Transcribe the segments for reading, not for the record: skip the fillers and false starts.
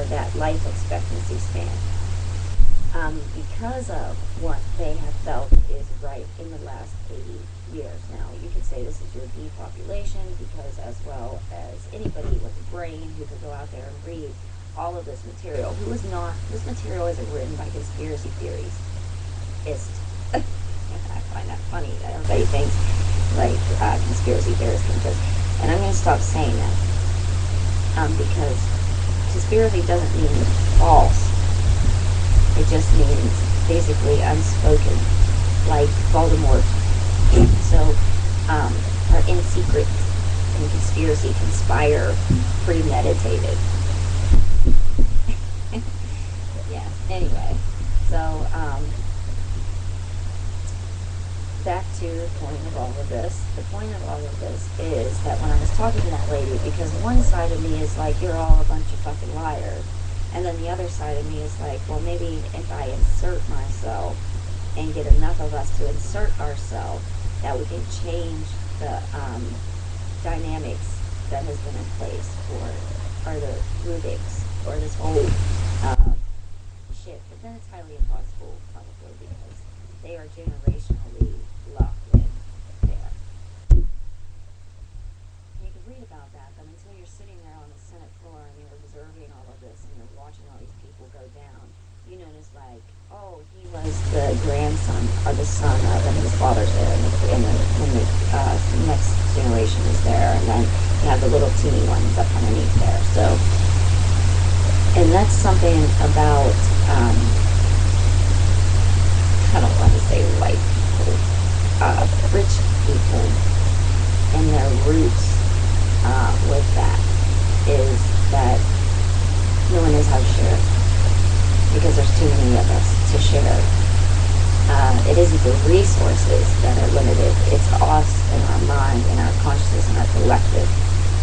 that life expectancy span. Because of what they have felt is right in the last 80 years. Now, you could say this is your depopulation because, as well as anybody with a brain who could go out there and read all of this material, this material isn't written by conspiracy theories. I find that funny that everybody thinks like conspiracy theorists can just, and I'm going to stop saying that because conspiracy doesn't mean false. It just means basically unspoken, like Voldemort. So, are in secret, in conspiracy, conspire, premeditated. Yeah, anyway, so, back to the point of all of this. The point of all of this is that when I was talking to that lady, because one side of me is like, you're all a bunch of fucking liars. And then the other side of me is like, well, maybe if I insert myself and get enough of us to insert ourselves, that we can change the dynamics that has been in place or the Rubik's or this whole shit. But then it's highly impossible, probably, because they are generationally locked in there. You can read about that, but until you're sitting there on the Senate floor and you're observing all of this and you're watching all these people go down, you notice like, oh, he was the grandson or the son of, and his father's there, and when the next generation is there, and then you have the little teeny ones up underneath there. So, and that's something about, I don't want to say white people, rich people and their roots with that is that no one knows how to share it because there's too many of us to share. It isn't the resources that are limited, it's us and our mind and our consciousness and our collective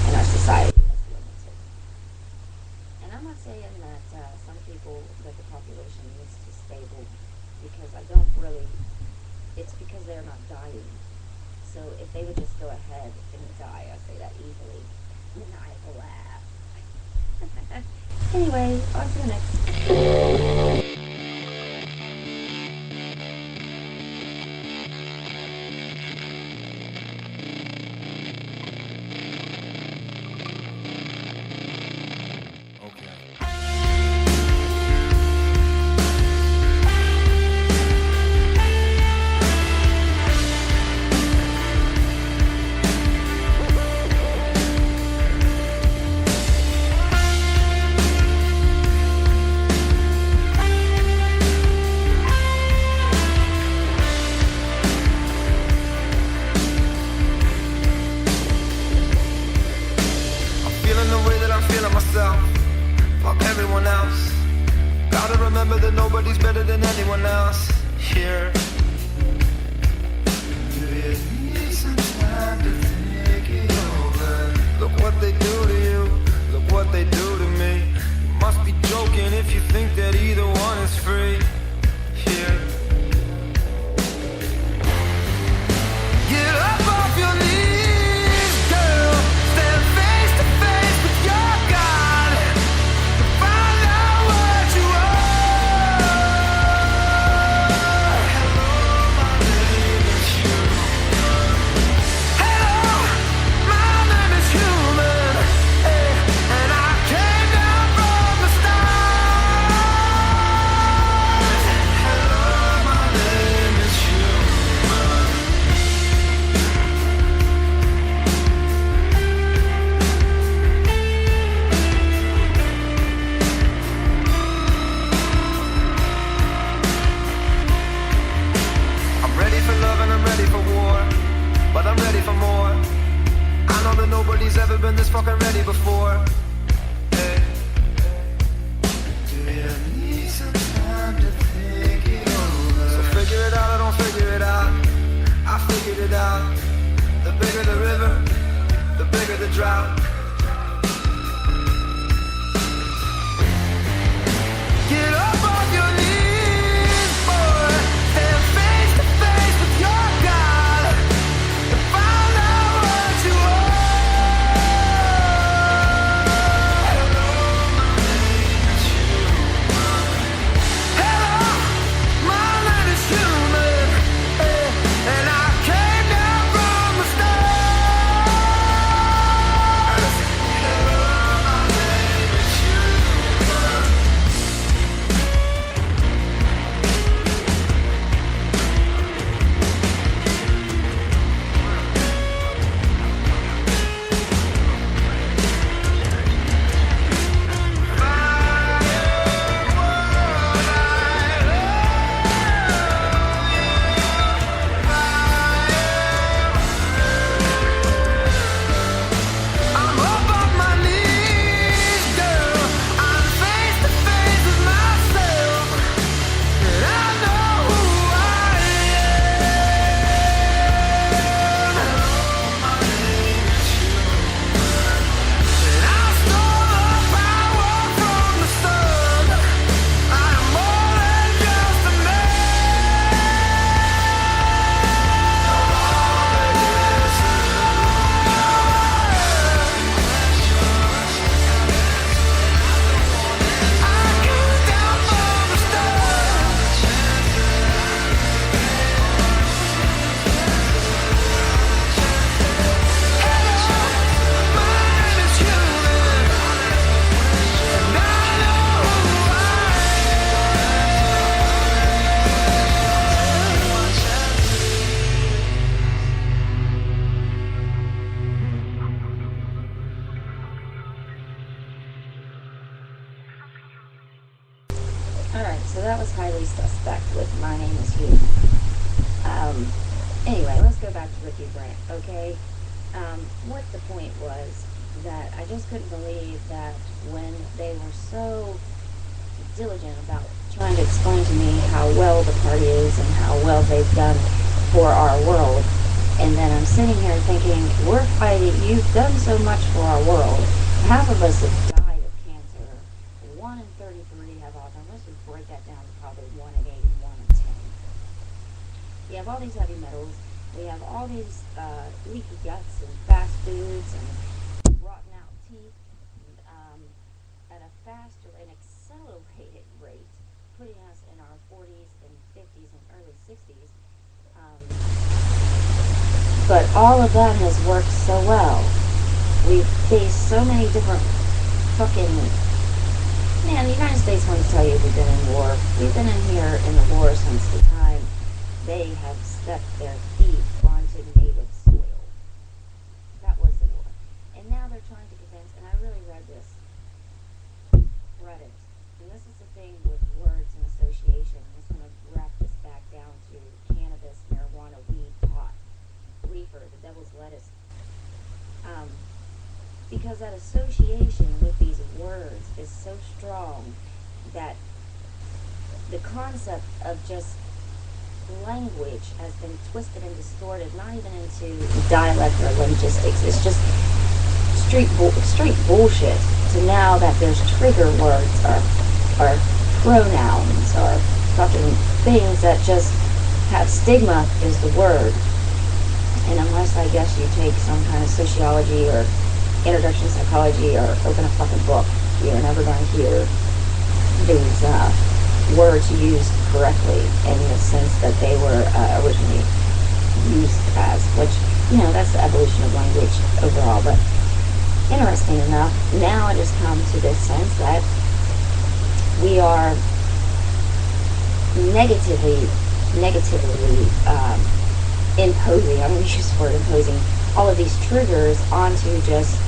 and our society that's limited. And I'm not saying that some people, that the population needs to stable, because I don't really, it's because they're not dying. So if they would just go ahead and die, I say that easily, maniacal laugh. Anyway, on to the next. Everyone else, gotta remember that nobody's better than anyone else here. Do you need some time to think it over? Look what they do to you, look what they do to me. You must be joking if you think that either one is free here. Get up off your knees, girl. Stand face to face with your God. Find out what you are. Hello, my name is human. Hello, my name is human. Hey, and I can't Alright, so that was highly suspect with My Name is Hugh. Anyway, let's go back to Ricky Grant, okay? What the point was that I just couldn't believe that when they were so diligent about trying to explain to me how well the party is and how well they've done for our world, and then I'm sitting here thinking, we're fighting, you've done so much for our world. Half of us have died of cancer. 1 in 33 have Alzheimer's. Let's just break that down to probably 1 in 8 and 1 in 10. We have all these heavy metals. We have all these leaky guts and fast foods and rotten out teeth at a faster and accelerated rate, putting us in our 40s and 50s and early 60s. But all of that has worked so well. We've faced so many different fucking... Man, the United States wants to tell you we've been in war. We've been in here in the war since the time they have stepped their feet onto native soil. That was the war. And now they're trying to convince, and I really read it. And this is the thing with words and association. I'm just going to wrap this back down to cannabis, marijuana, weed, pot, reefer, the devil's lettuce. Because that association with these words is so strong that the concept of just language has been twisted and distorted, not even into dialect or linguistics. It's just straight bullshit. To now that there's trigger words or pronouns or fucking things that just have stigma is the word. And unless I guess you take some kind of sociology or introduction to psychology or open a fucking book, you're never going to hear these words used correctly in the sense that they were originally used as, which, you know, that's the evolution of language overall. But interesting enough, now it has come to this sense that we are negatively imposing, I'm going to use the word imposing, all of these triggers onto just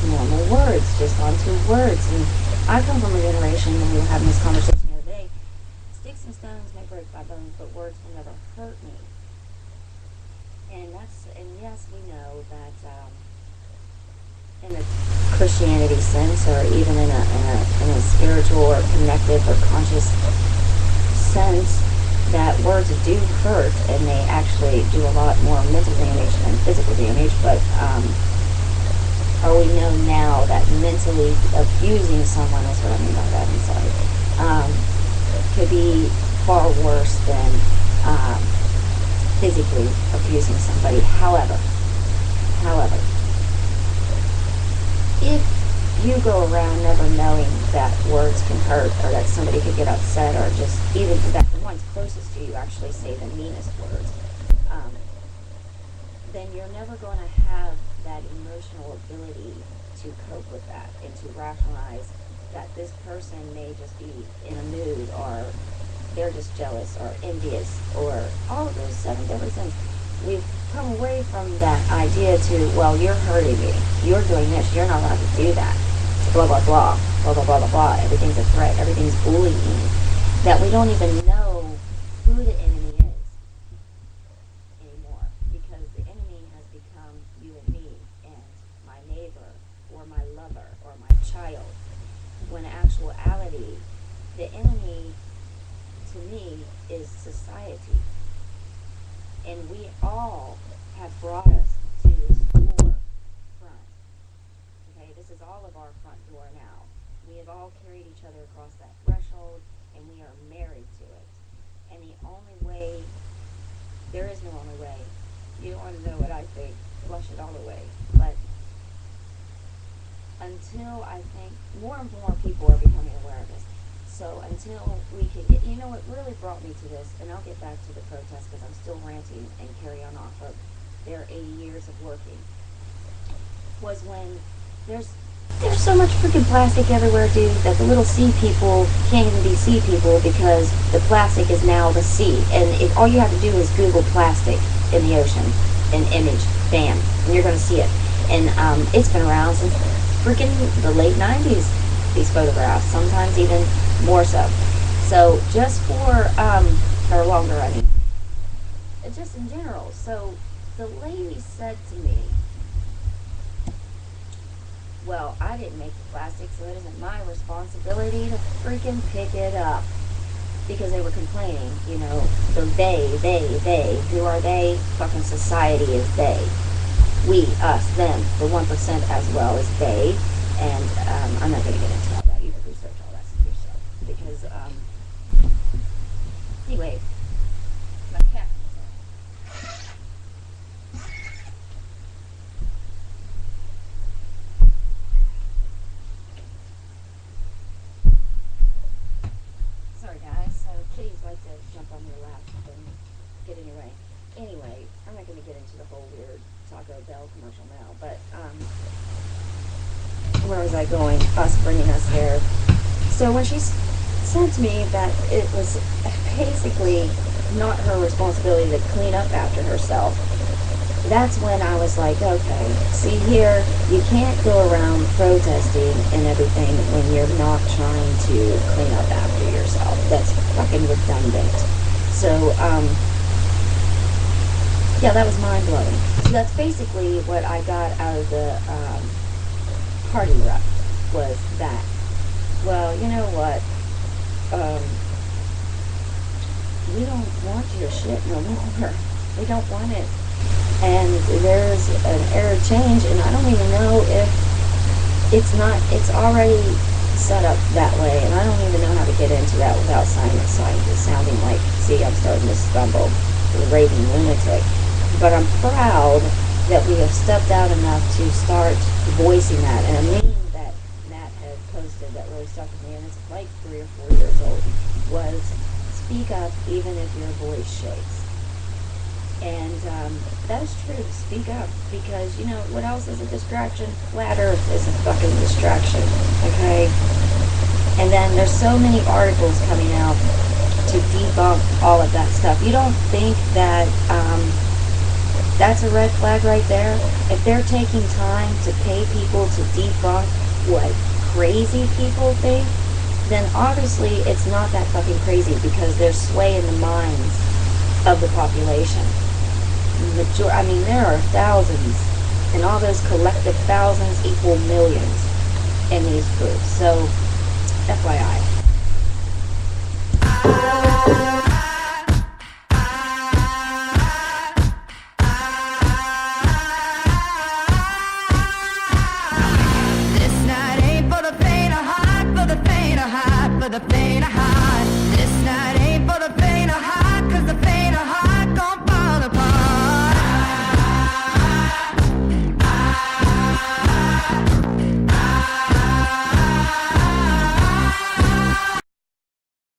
normal words, just onto words. And I come from a generation, when we were having this conversation the other day, sticks and stones may break my bones, but words will never hurt me. And yes, we know that in a Christianity sense, or even in a spiritual or connective or conscious sense, that words do hurt, and they actually do a lot more mental damage than physical damage. But we know now that mentally abusing someone, is what I mean by that, I'm sorry, could be far worse than physically abusing somebody. However, if you go around never knowing that words can hurt, or that somebody could get upset, or just even that the ones closest to you actually say the meanest words, then you're never going to have that emotional ability to cope with that and to rationalize that this person may just be in a mood, or they're just jealous or envious, or all of those 7 different things. We've come away from that idea to, well, you're hurting me, you're doing this, you're not allowed to do that, blah, blah, blah, blah, blah, blah, blah, blah. Everything's a threat, everything's bullying, that we don't even know who the enemy is anymore, because the enemy has become you and me, and my neighbor, or my lover, or my child, when in actuality, the enemy, to me, is society. And we all have brought us to this door front. Okay, this is all of our front door now. We have all carried each other across that threshold, and we are married to it. And the only way, there is no only way. You don't want to know what I think, flush it all away. But until I think more and more people are becoming aware of this, so until we can get, you know what really brought me to this, and I'll get back to the protest because I'm still ranting and carry on off of their 80 years of working, was when there's so much freaking plastic everywhere, dude, that the little sea people can't even be sea people because the plastic is now the sea. And all you have to do is Google plastic in the ocean, an image, bam, and you're going to see it. And it's been around since freaking the late 90s, these photographs, sometimes even more so. So just for, or longer, I mean, just in general. So the lady said to me, well, I didn't make the plastic, so it isn't my responsibility to freaking pick it up. Because they were complaining, you know, so they, who are they? Fucking society is they. We, us, them, the 1% as well as they. And I'm not going to get into all that. You can research all that yourself. Because, anyway, my cat. Sorry guys, so kitties like to jump on your lap and get in your way. Anyway, I'm not going to get into the whole weird Taco Bell commercial now, but where was I going? Us bringing us there. So when she said to me that it was basically not her responsibility to clean up after herself, that's when I was like, okay, see here, you can't go around protesting and everything when you're not trying to clean up after yourself. That's fucking redundant. So, yeah, that was mind-blowing. So that's basically what I got out of the party rep, was that, well, you know what, we don't want your shit no more. We don't want it. And there's an error change, and I don't even know if it's already set up that way, and I don't even know how to get into that without sounding like, see, I'm starting to stumble, the raving lunatic. But I'm proud that we have stepped out enough to start voicing that. And a meme that Nat had posted that really stuck with me, and it's like 3 or 4 years old, was speak up even if your voice shakes. And that is true, speak up, because, you know, what else is a distraction? Flat Earth is a fucking distraction, okay? And then there's so many articles coming out to debunk all of that stuff. You don't think that that's a red flag right there? If they're taking time to pay people to debunk what crazy people think, then obviously it's not that fucking crazy, because they're swaying the minds of the population. I mean, there are thousands, and all those collective thousands equal millions in these groups. So, FYI. This night ain't for the faint of heart, for the faint of heart, for the faint of heart.